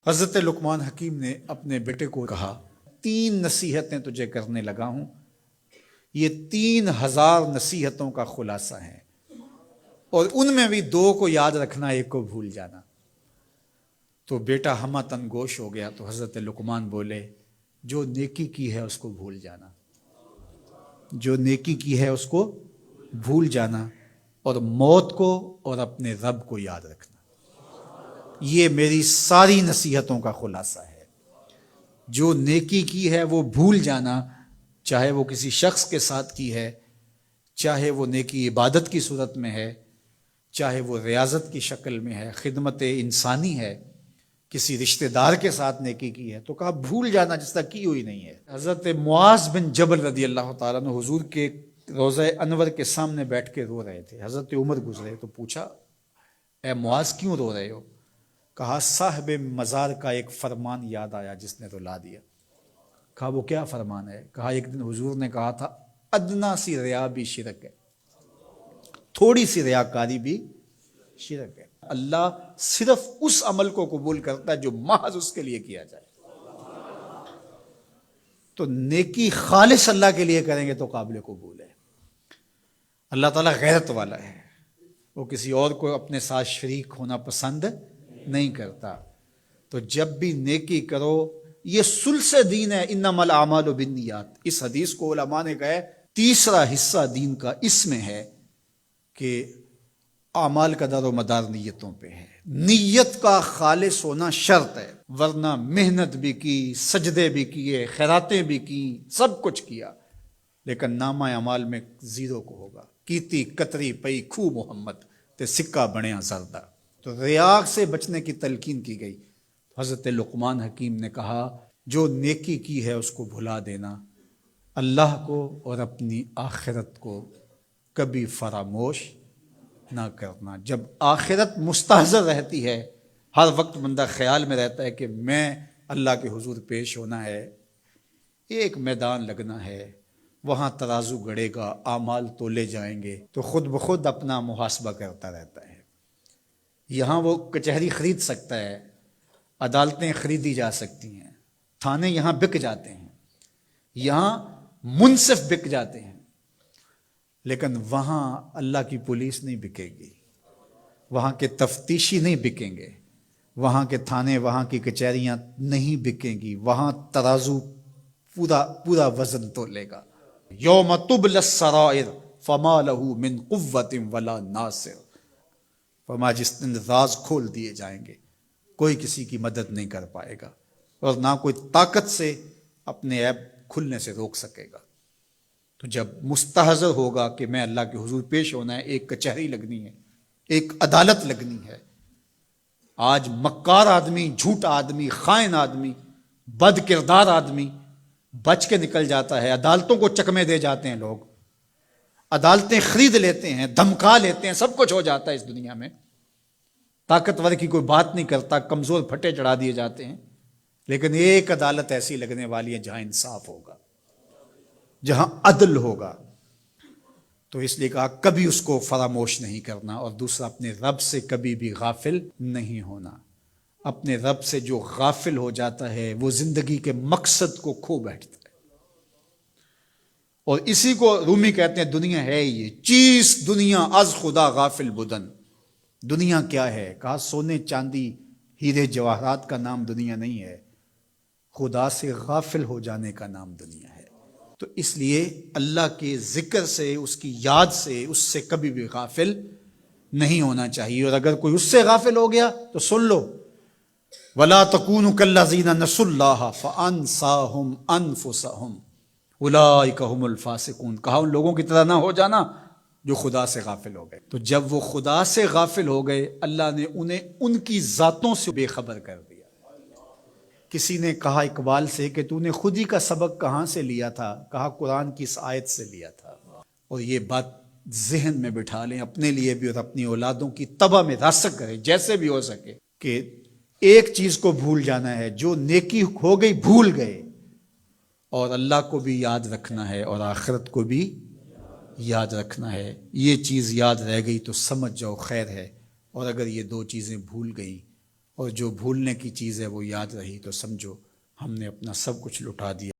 حضرت لقمان حکیم نے اپنے بیٹے کو کہا 3 نصیحتیں تجھے کرنے لگا ہوں، یہ 3000 نصیحتوں کا خلاصہ ہے، اور ان میں بھی 2 کو یاد رکھنا، 1 کو بھول جانا۔ تو بیٹا ہمہ تن گوش ہو گیا، تو حضرت لقمان بولے جو نیکی کی ہے اس کو بھول جانا، جو نیکی کی ہے اس کو بھول جانا، اور موت کو اور اپنے رب کو یاد رکھنا۔ یہ میری ساری نصیحتوں کا خلاصہ ہے۔ جو نیکی کی ہے وہ بھول جانا، چاہے وہ کسی شخص کے ساتھ کی ہے، چاہے وہ نیکی عبادت کی صورت میں ہے، چاہے وہ ریاضت کی شکل میں ہے، خدمت انسانی ہے، کسی رشتہ دار کے ساتھ نیکی کی ہے، تو کہا بھول جانا جس طرح کی ہوئی نہیں ہے۔ حضرت معاذ بن جبل رضی اللہ تعالیٰ عنہ حضور کے روضہ انور کے سامنے بیٹھ کے رو رہے تھے۔ حضرت عمر گزرے تو پوچھا اے معاذ کیوں رو رہے ہو؟ کہا صاحب مزار کا ایک فرمان یاد آیا جس نے رلا دیا۔ کہا وہ کیا فرمان ہے؟ کہا ایک دن حضور نے کہا تھا ادنا سی ریا بھی شرک ہے، تھوڑی سی ریاکاری بھی شرک ہے۔ اللہ صرف اس عمل کو قبول کرتا ہے جو محض اس کے لیے کیا جائے۔ تو نیکی خالص اللہ کے لیے کریں گے تو قابل قبول ہے۔ اللہ تعالیٰ غیرت والا ہے، وہ کسی اور کو اپنے ساتھ شریک ہونا پسند نہیں کرتا۔ تو جب بھی نیکی کرو، یہ سلس دین ہے، انما الاعمال بالنیات۔ اس حدیث کو علماء نے کہا ہے تیسرا حصہ دین کا اس میں ہے کہ اعمال کا دار و مدار نیتوں پہ ہے۔ نیت کا خالص ہونا شرط ہے، ورنہ محنت بھی کی، سجدے بھی کیے، خیراتیں بھی کی، سب کچھ کیا، لیکن نامہ اعمال میں 0 کو ہوگا۔ کیتی کتری پئی کھو محمد تے سکہ بنیا زردہ۔ تو ریاء سے بچنے کی تلقین کی گئی۔ حضرت لقمان حکیم نے کہا جو نیکی کی ہے اس کو بھلا دینا، اللہ کو اور اپنی آخرت کو کبھی فراموش نہ کرنا۔ جب آخرت مستحضر رہتی ہے، ہر وقت بندہ خیال میں رہتا ہے کہ میں اللہ کے حضور پیش ہونا ہے، ایک میدان لگنا ہے، وہاں ترازو گڑے گا، اعمال تولے جائیں گے، تو خود بخود اپنا محاسبہ کرتا رہتا ہے۔ یہاں وہ کچہری خرید سکتا ہے، عدالتیں خریدی جا سکتی ہیں، تھانے یہاں بک جاتے ہیں، یہاں منصف بک جاتے ہیں، لیکن وہاں اللہ کی پولیس نہیں بکے گی، وہاں کے تفتیشی نہیں بکیں گے، وہاں کے تھانے، وہاں کی کچہریاں نہیں بکیں گی، وہاں ترازو پورا وزن تولے گا۔ یوم تبلی السرائر فما لہ من قوت ولا ناصر۔ فرمایا جس دن راز کھول دیے جائیں گے، کوئی کسی کی مدد نہیں کر پائے گا، اور نہ کوئی طاقت سے اپنے عیب کھلنے سے روک سکے گا۔ تو جب مستحضر ہوگا کہ میں اللہ کے حضور پیش ہونا ہے، ایک کچہری لگنی ہے، ایک عدالت لگنی ہے۔ آج مکار آدمی، جھوٹا آدمی، خائن آدمی، بد کردار آدمی بچ کے نکل جاتا ہے، عدالتوں کو چکمے دے جاتے ہیں، لوگ عدالتیں خرید لیتے ہیں، دھمکا لیتے ہیں، سب کچھ ہو جاتا ہے اس دنیا میں۔ طاقتور کی کوئی بات نہیں کرتا، کمزور پھٹے چڑھا دیے جاتے ہیں، لیکن ایک عدالت ایسی لگنے والی ہے جہاں انصاف ہوگا، جہاں عدل ہوگا۔ تو اس لیے کہا کبھی اس کو فراموش نہیں کرنا، اور دوسرا اپنے رب سے کبھی بھی غافل نہیں ہونا۔ اپنے رب سے جو غافل ہو جاتا ہے وہ زندگی کے مقصد کو کھو بیٹھتا ہے، اور اسی کو رومی کہتے ہیں دنیا ہے یہ چیز، دنیا از خدا غافل بدن۔ دنیا کیا ہے؟ کہا سونے چاندی ہیرے جواہرات کا نام دنیا نہیں ہے، خدا سے غافل ہو جانے کا نام دنیا ہے۔ تو اس لیے اللہ کے ذکر سے، اس کی یاد سے، اس سے کبھی بھی غافل نہیں ہونا چاہیے۔ اور اگر کوئی اس سے غافل ہو گیا تو سن لو وَلَا تَكُونُوا كَالَّذِينَ نَسُوا اللَّهَ فَأَنسَاهُمْ أَنفُسَهُمْ أُولَٰئِكَ هُمُ الْفَاسِقُونَ۔ کہا ان لوگوں کی طرح نہ ہو جانا جو خدا سے غافل ہو گئے۔ تو جب وہ خدا سے غافل ہو گئے، اللہ نے انہیں ان کی ذاتوں سے بے خبر کر دیا۔ کسی نے کہا اقبال سے کہ تو نے خود ہی کا سبق کہاں سے لیا تھا؟ کہا قرآن کی اس آیت سے لیا تھا۔ اور یہ بات ذہن میں بٹھا لیں، اپنے لیے بھی اور اپنی اولادوں کی طبع میں راسخ کریں جیسے بھی ہو سکے، کہ ایک چیز کو بھول جانا ہے، جو نیکی ہو گئی بھول گئے، اور اللہ کو بھی یاد رکھنا ہے اور آخرت کو بھی یاد رکھنا ہے۔ یہ چیز یاد رہ گئی تو سمجھ جاؤ خیر ہے، اور اگر یہ 2 چیزیں بھول گئی اور جو بھولنے کی چیز ہے وہ یاد رہی تو سمجھو ہم نے اپنا سب کچھ لٹا دیا۔